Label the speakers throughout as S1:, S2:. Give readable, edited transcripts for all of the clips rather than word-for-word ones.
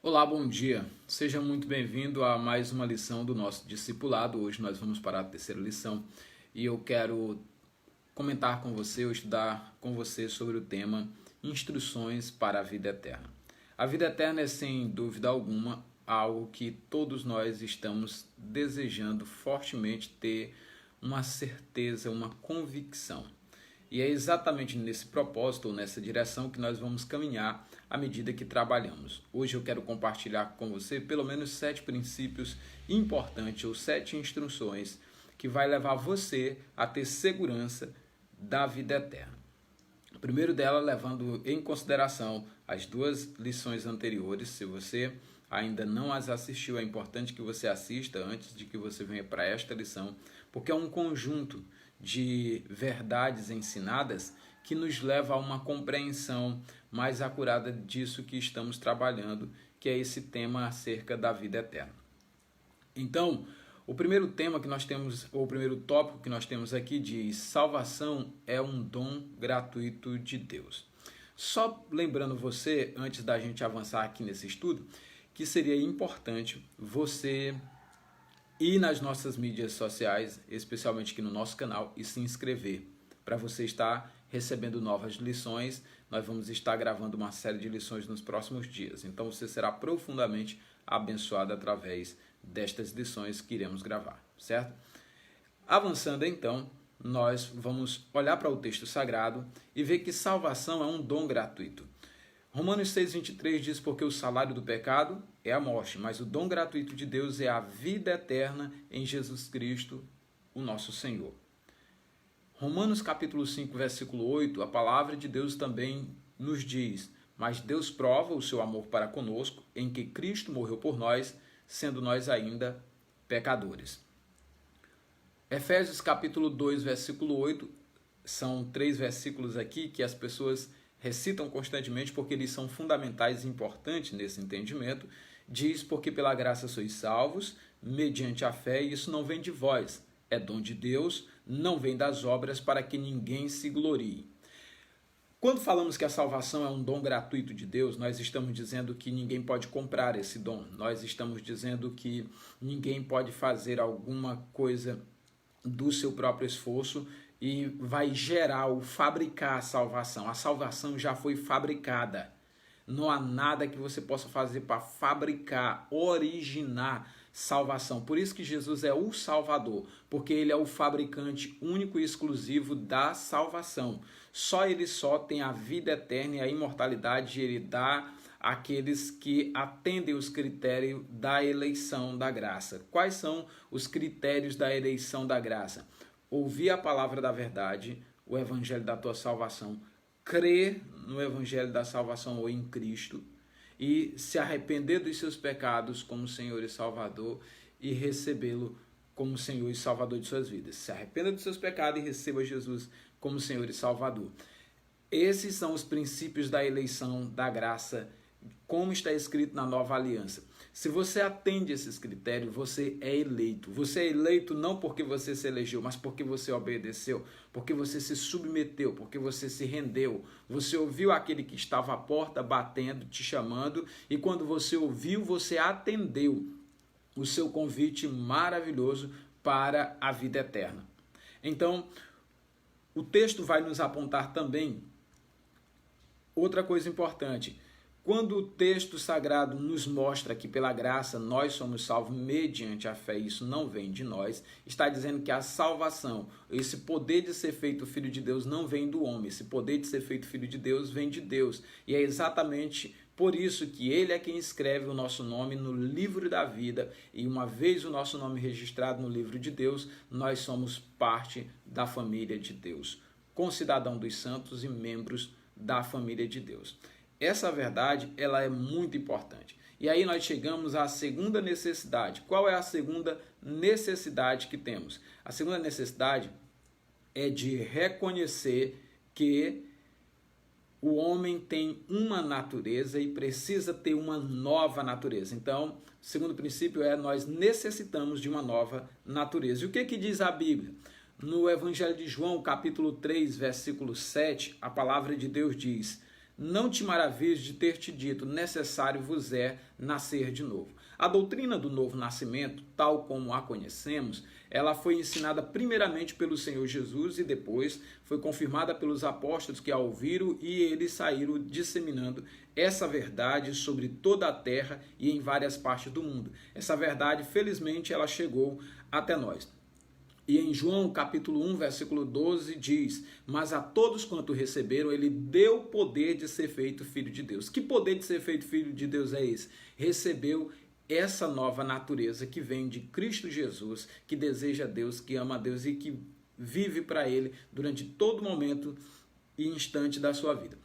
S1: Olá, bom dia. Seja muito bem-vindo a mais uma lição do nosso discipulado. Hoje nós vamos para a terceira lição e eu quero comentar com você ou estudar com você sobre o tema Instruções para a Vida Eterna. A vida eterna é, sem dúvida alguma, algo que todos nós estamos desejando fortemente ter uma certeza, uma convicção. E é exatamente nesse propósito ou nessa direção que nós vamos caminhar à medida que trabalhamos. Hoje eu quero compartilhar com você pelo menos 7 princípios importantes ou 7 instruções que vai levar você a ter segurança da vida eterna. O primeiro dela, levando em consideração as 2 lições anteriores. Se você ainda não as assistiu, é importante que você assista antes de que você venha para esta lição, porque é um conjunto de verdades ensinadas que nos leva a uma compreensão mais acurada disso que estamos trabalhando, que é esse tema acerca da vida eterna. Então, o primeiro tema que nós temos, ou o primeiro tópico que nós temos aqui diz: salvação é um dom gratuito de Deus. Só lembrando você, antes da gente avançar aqui nesse estudo, que seria importante você ir nas nossas mídias sociais, especialmente aqui no nosso canal, e se inscrever, para você estar recebendo novas lições. Nós vamos estar gravando uma série de lições nos próximos dias, então você será profundamente abençoado através destas lições que iremos gravar, certo? Avançando então, nós vamos olhar para o texto sagrado e ver que salvação é um dom gratuito. Romanos 6,23 diz: porque o salário do pecado é a morte, mas o dom gratuito de Deus é a vida eterna em Jesus Cristo, o nosso Senhor. Romanos capítulo 5, versículo 8, a palavra de Deus também nos diz: mas Deus prova o seu amor para conosco, em que Cristo morreu por nós, sendo nós ainda pecadores. Efésios capítulo 2, versículo 8, são 3 versículos aqui que as pessoas recitam constantemente porque eles são fundamentais e importantes nesse entendimento. Diz: porque pela graça sois salvos, mediante a fé, e isso não vem de vós, é dom de Deus, não vem das obras, para que ninguém se glorie. Quando falamos que a salvação é um dom gratuito de Deus, nós estamos dizendo que ninguém pode comprar esse dom. Nós estamos dizendo que ninguém pode fazer alguma coisa do seu próprio esforço e vai gerar ou fabricar a salvação. A salvação já foi fabricada. Não há nada que você possa fazer para fabricar, originar salvação. Por isso que Jesus é o Salvador, porque ele é o fabricante único e exclusivo da salvação. Só ele tem a vida eterna e a imortalidade, e ele dá àqueles que atendem os critérios da eleição da graça. Quais são os critérios da eleição da graça? Ouvir a palavra da verdade, o evangelho da tua salvação, crer no evangelho da salvação ou em Cristo, e se arrepender dos seus pecados como Senhor e Salvador, e recebê-lo como Senhor e Salvador de suas vidas. Se arrependa dos seus pecados e receba Jesus como Senhor e Salvador. Esses são os princípios da eleição da graça, como está escrito na Nova Aliança. Se você atende esses critérios, você é eleito. Você é eleito não porque você se elegeu, mas porque você obedeceu, porque você se submeteu, porque você se rendeu. Você ouviu aquele que estava à porta batendo, te chamando, e quando você ouviu, você atendeu o seu convite maravilhoso para a vida eterna. Então, o texto vai nos apontar também outra coisa importante. Quando o texto sagrado nos mostra que pela graça nós somos salvos mediante a fé, isso não vem de nós, está dizendo que a salvação, esse poder de ser feito filho de Deus não vem do homem, esse poder de ser feito filho de Deus vem de Deus. E é exatamente por isso que ele é quem escreve o nosso nome no livro da vida, e uma vez o nosso nome registrado no livro de Deus, nós somos parte da família de Deus, concidadão dos santos e membros da família de Deus. Essa verdade, ela é muito importante. E aí nós chegamos à segunda necessidade. Qual é a segunda necessidade que temos? A segunda necessidade é de reconhecer que o homem tem uma natureza e precisa ter uma nova natureza. Então, o segundo princípio é: nós necessitamos de uma nova natureza. E o que diz a Bíblia? No Evangelho de João, capítulo 3, versículo 7, a palavra de Deus diz: não te maravilhes de ter te dito, necessário vos é nascer de novo. A doutrina do novo nascimento, tal como a conhecemos, ela foi ensinada primeiramente pelo Senhor Jesus e depois foi confirmada pelos apóstolos que a ouviram e eles saíram disseminando essa verdade sobre toda a terra e em várias partes do mundo. Essa verdade, felizmente, ela chegou até nós. E em João capítulo 1, versículo 12 diz, mas a todos quanto receberam, ele deu poder de ser feito filho de Deus. Que poder de ser feito filho de Deus é esse? Recebeu essa nova natureza que vem de Cristo Jesus, que deseja Deus, que ama a Deus e que vive para Ele durante todo momento e instante da sua vida.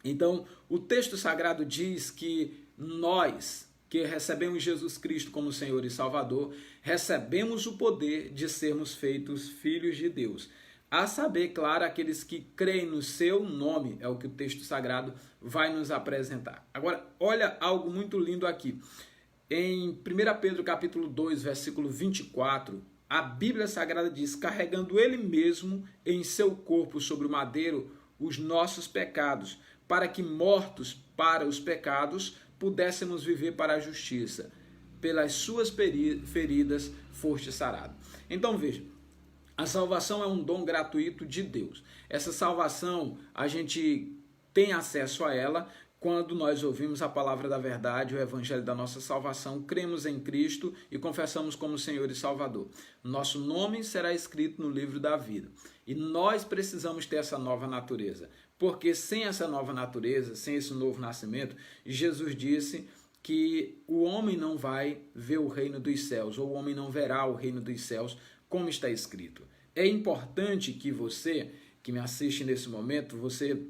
S1: Então, o texto sagrado diz que nós, que recebemos Jesus Cristo como Senhor e Salvador, recebemos o poder de sermos feitos filhos de Deus. A saber, claro, aqueles que creem no seu nome, é o que o texto sagrado vai nos apresentar. Agora, olha algo muito lindo aqui. Em 1 Pedro capítulo 2, versículo 24, a Bíblia Sagrada diz, carregando ele mesmo em seu corpo sobre o madeiro os nossos pecados, para que mortos para os pecados pudéssemos viver para a justiça. Pelas suas feridas foste sarado. Então veja, a salvação é um dom gratuito de Deus. Essa salvação, a gente tem acesso a ela quando nós ouvimos a palavra da verdade, o evangelho da nossa salvação, cremos em Cristo e confessamos como Senhor e Salvador. Nosso nome será escrito no livro da vida. E nós precisamos ter essa nova natureza, porque sem essa nova natureza, sem esse novo nascimento, Jesus disse que o homem não vai ver o reino dos céus, ou o homem não verá o reino dos céus, como está escrito. É importante que você, que me assiste nesse momento, você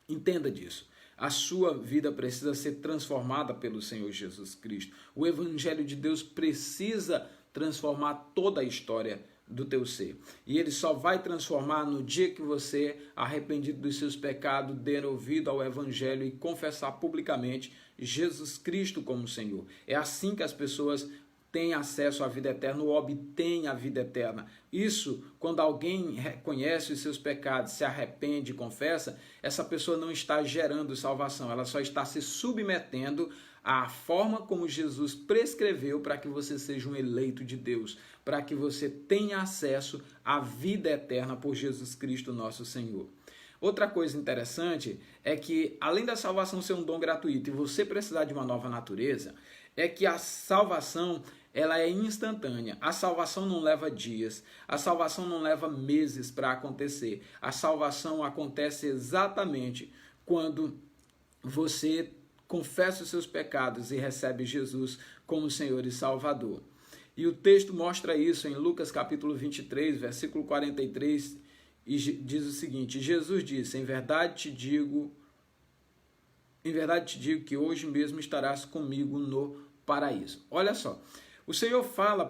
S1: entenda disso. A sua vida precisa ser transformada pelo Senhor Jesus Cristo. O Evangelho de Deus precisa transformar toda a história do teu ser. E ele só vai transformar no dia que você, arrependido dos seus pecados, der ouvido ao Evangelho e confessar publicamente Jesus Cristo como Senhor. É assim que as pessoas têm acesso à vida eterna ou obtêm a vida eterna. Isso, quando alguém reconhece os seus pecados, se arrepende e confessa, essa pessoa não está gerando salvação, ela só está se submetendo à forma como Jesus prescreveu para que você seja um eleito de Deus, para que você tenha acesso à vida eterna por Jesus Cristo, nosso Senhor. Outra coisa interessante é que, além da salvação ser um dom gratuito e você precisar de uma nova natureza, é que a salvação ela é instantânea. A salvação não leva dias, a salvação não leva meses para acontecer. A salvação acontece exatamente quando você confessa os seus pecados e recebe Jesus como Senhor e Salvador. E o texto mostra isso em Lucas capítulo 23, versículo 43, e diz o seguinte, Jesus disse, em verdade te digo que hoje mesmo estarás comigo no paraíso. Olha só, o Senhor fala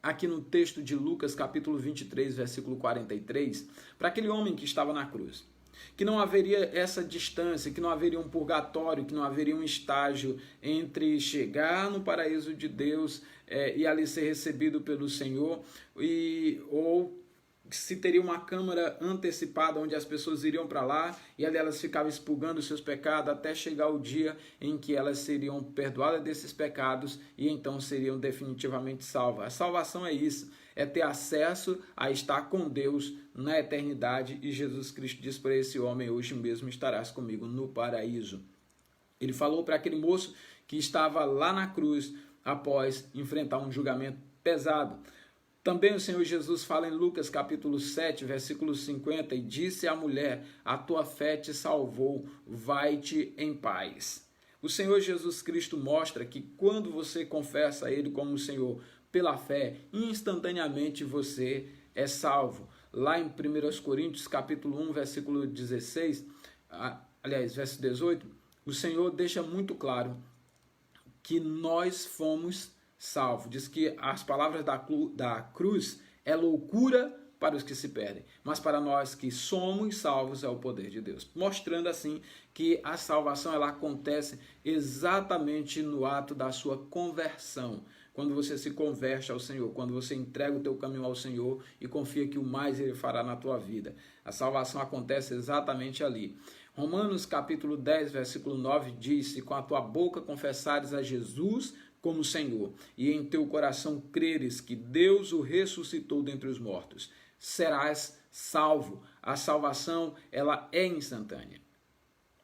S1: aqui no texto de Lucas capítulo 23, versículo 43, para aquele homem que estava na cruz, que não haveria essa distância, que não haveria um purgatório, que não haveria um estágio entre chegar no paraíso de Deus e ali ser recebido pelo Senhor, ou se teria uma câmara antecipada onde as pessoas iriam para lá e ali elas ficavam expurgando os seus pecados até chegar o dia em que elas seriam perdoadas desses pecados e então seriam definitivamente salvas. A salvação é isso, é ter acesso a estar com Deus na eternidade, e Jesus Cristo diz para esse homem, hoje mesmo estarás comigo no paraíso. Ele falou para aquele moço que estava lá na cruz após enfrentar um julgamento pesado. Também o Senhor Jesus fala em Lucas capítulo 7, versículo 50, e disse à mulher, a tua fé te salvou, vai-te em paz. O Senhor Jesus Cristo mostra que quando você confessa a Ele como Senhor pela fé, instantaneamente você é salvo. Lá em 1 Coríntios capítulo 1, versículo 16, verso 18, o Senhor deixa muito claro que nós fomos salvo. Diz que as palavras da cruz é loucura para os que se perdem, mas para nós que somos salvos é o poder de Deus. Mostrando assim que a salvação ela acontece exatamente no ato da sua conversão. Quando você se converte ao Senhor, quando você entrega o teu caminho ao Senhor e confia que o mais Ele fará na tua vida. A salvação acontece exatamente ali. Romanos capítulo 10, versículo 9 diz: se com a tua boca confessares a Jesus como Senhor, e em teu coração creres que Deus o ressuscitou dentre os mortos, serás salvo. A salvação, ela é instantânea.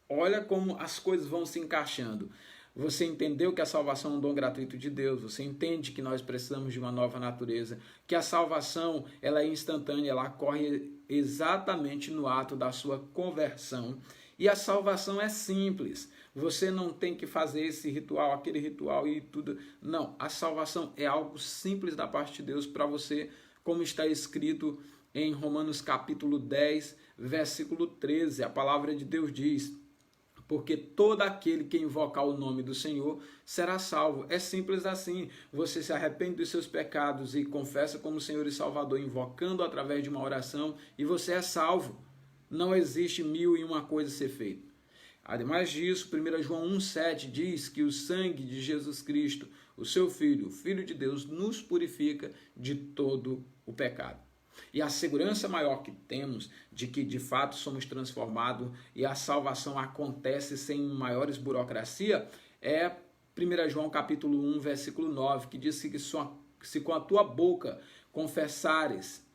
S1: Olha como as coisas vão se encaixando. Você entendeu que a salvação é um dom gratuito de Deus, você entende que nós precisamos de uma nova natureza, que a salvação ela é instantânea, ela ocorre exatamente no ato da sua conversão. E a salvação é simples, você não tem que fazer esse ritual, aquele ritual e tudo. Não, a salvação é algo simples da parte de Deus para você, como está escrito em Romanos capítulo 10, versículo 13. A palavra de Deus diz: porque todo aquele que invocar o nome do Senhor será salvo. É simples assim. Você se arrepende dos seus pecados e confessa como Senhor e Salvador, invocando através de uma oração, e você é salvo. Não existe 1001 coisa a ser feita. Ademais disso, 1 João 1,7 diz que o sangue de Jesus Cristo, o seu Filho, o Filho de Deus, nos purifica de todo o pecado. E a segurança maior que temos de que de fato somos transformados e a salvação acontece sem maiores burocracia é 1 João capítulo 1, versículo 9, que diz que se com a tua boca confessares,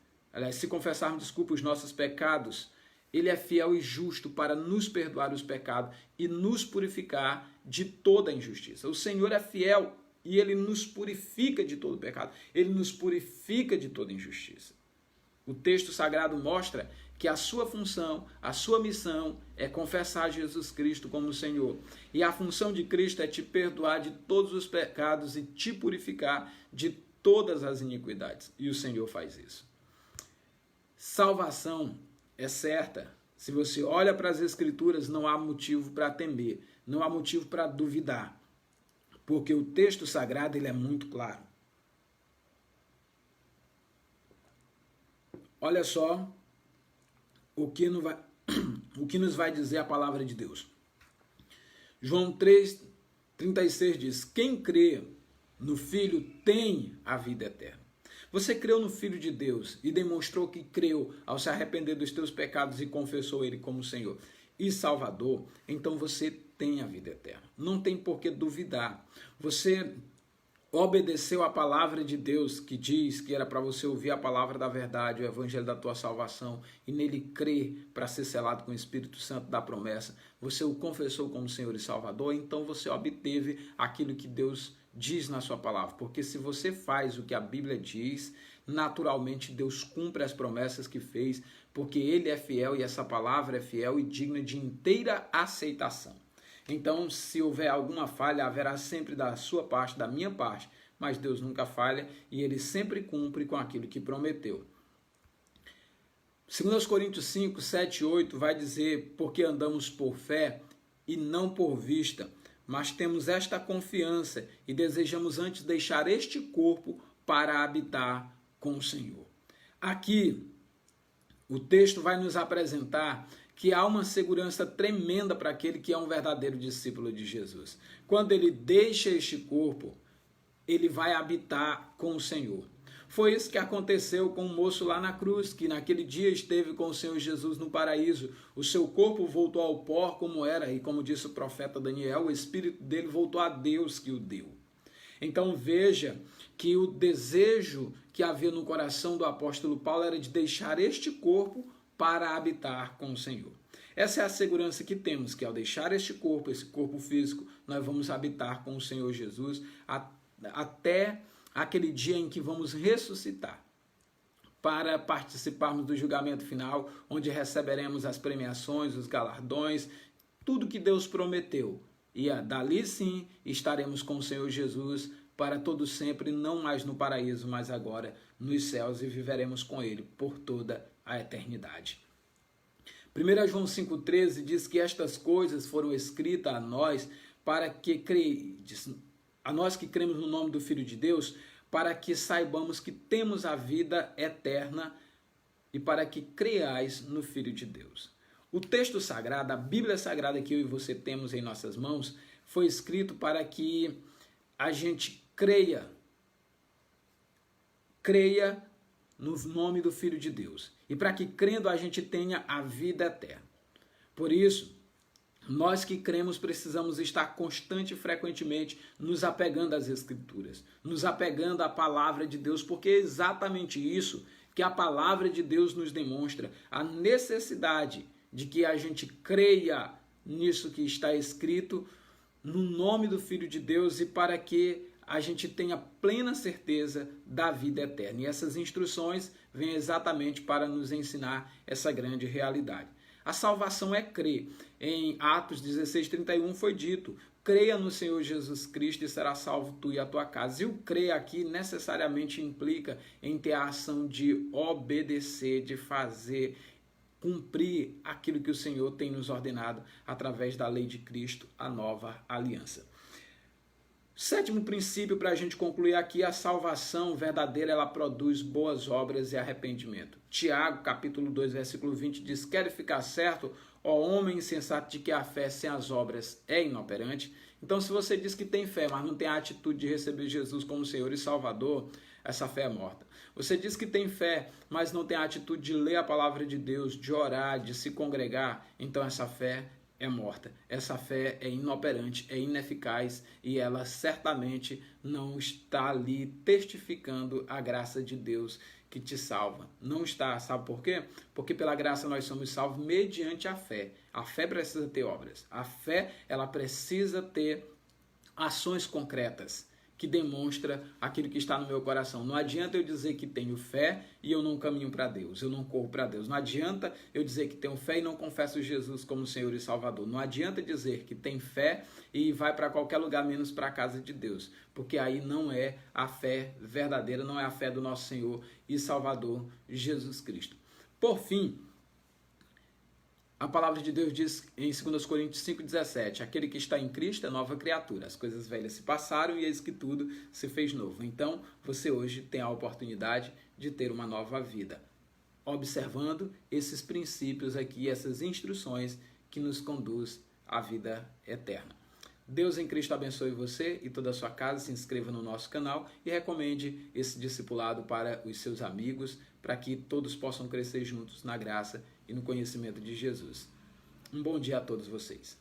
S1: se confessarmos, os nossos pecados, ele é fiel e justo para nos perdoar os pecados e nos purificar de toda injustiça. O Senhor é fiel e ele nos purifica de todo pecado. Ele nos purifica de toda injustiça. O texto sagrado mostra que a sua função, a sua missão é confessar Jesus Cristo como Senhor. E a função de Cristo é te perdoar de todos os pecados e te purificar de todas as iniquidades. E o Senhor faz isso. Salvação é certa. Se você olha para as Escrituras, não há motivo para temer, não há motivo para duvidar, porque o texto sagrado ele é muito claro. Olha só o que nos vai dizer a palavra de Deus. João 3,36 diz: quem crê no Filho tem a vida eterna. Você creu no Filho de Deus e demonstrou que creu ao se arrepender dos teus pecados e confessou Ele como Senhor e Salvador, então você tem a vida eterna. Não tem por que duvidar. Você obedeceu a palavra de Deus que diz que era para você ouvir a palavra da verdade, o evangelho da tua salvação e nele crer para ser selado com o Espírito Santo da promessa. Você o confessou como Senhor e Salvador, então você obteve aquilo que Deus diz na sua palavra, porque se você faz o que a Bíblia diz, naturalmente Deus cumpre as promessas que fez, porque Ele é fiel e essa palavra é fiel e digna de inteira aceitação. Então, se houver alguma falha, haverá sempre da sua parte, da minha parte, mas Deus nunca falha e Ele sempre cumpre com aquilo que prometeu. 2 Coríntios 5, 7 e 8 vai dizer: porque andamos por fé e não por vista, mas temos esta confiança e desejamos antes deixar este corpo para habitar com o Senhor. Aqui, o texto vai nos apresentar que há uma segurança tremenda para aquele que é um verdadeiro discípulo de Jesus. Quando ele deixa este corpo, ele vai habitar com o Senhor. Foi isso que aconteceu com o moço lá na cruz, que naquele dia esteve com o Senhor Jesus no paraíso. O seu corpo voltou ao pó como era, e como disse o profeta Daniel, o espírito dele voltou a Deus que o deu. Então veja que o desejo que havia no coração do apóstolo Paulo era de deixar este corpo para habitar com o Senhor. Essa é a segurança que temos, que ao deixar este corpo, esse corpo físico, nós vamos habitar com o Senhor Jesus até aquele dia em que vamos ressuscitar, para participarmos do julgamento final, onde receberemos as premiações, os galardões, tudo que Deus prometeu. E dali sim estaremos com o Senhor Jesus para todo sempre, não mais no paraíso, mas agora nos céus, e viveremos com Ele por toda a eternidade. 1 João 5,13 diz que estas coisas foram escritas a nós para que a nós que cremos no nome do Filho de Deus, para que saibamos que temos a vida eterna e para que creais no Filho de Deus. O texto sagrado, a Bíblia Sagrada que eu e você temos em nossas mãos, foi escrito para que a gente creia no nome do Filho de Deus. E para que crendo a gente tenha a vida eterna. Por isso, Nós que cremos precisamos estar constante e frequentemente nos apegando às Escrituras, nos apegando à palavra de Deus, porque é exatamente isso que a palavra de Deus nos demonstra, a necessidade de que a gente creia nisso que está escrito no nome do Filho de Deus e para que a gente tenha plena certeza da vida eterna. E essas instruções vêm exatamente para nos ensinar essa grande realidade. A salvação é crer. Em Atos 16:31 foi dito: creia no Senhor Jesus Cristo e será salvo tu e a tua casa. E o crer aqui necessariamente implica em ter a ação de obedecer, de fazer, cumprir aquilo que o Senhor tem nos ordenado através da lei de Cristo, a nova aliança. Sétimo princípio para a gente concluir aqui: a salvação verdadeira, ela produz boas obras e arrependimento. Tiago, capítulo 2, versículo 20 diz: quer ficar certo, ó homem insensato, de que a fé sem as obras é inoperante. Então, se você diz que tem fé, mas não tem a atitude de receber Jesus como Senhor e Salvador, essa fé é morta. Você diz que tem fé, mas não tem a atitude de ler a palavra de Deus, de orar, de se congregar, então essa fé é morta. Essa fé é inoperante, é ineficaz e ela certamente não está ali testificando a graça de Deus que te salva. Não está, sabe por quê? Porque pela graça nós somos salvos mediante a fé. A fé precisa ter obras. A fé, ela precisa ter ações concretas que demonstra aquilo que está no meu coração. Não adianta eu dizer que tenho fé e eu não caminho para Deus, eu não corro para Deus. Não adianta eu dizer que tenho fé e não confesso Jesus como Senhor e Salvador. Não adianta dizer que tem fé e vai para qualquer lugar menos para a casa de Deus, porque aí não é a fé verdadeira, não é a fé do nosso Senhor e Salvador Jesus Cristo. Por fim, a palavra de Deus diz em 2 Coríntios 5,17, aquele que está em Cristo é nova criatura, as coisas velhas se passaram e eis que tudo se fez novo. Então, você hoje tem a oportunidade de ter uma nova vida, observando esses princípios aqui, essas instruções que nos conduz à vida eterna. Deus em Cristo abençoe você e toda a sua casa. Se inscreva no nosso canal e recomende esse discipulado para os seus amigos, para que todos possam crescer juntos na graça e no conhecimento de Jesus. Um bom dia a todos vocês.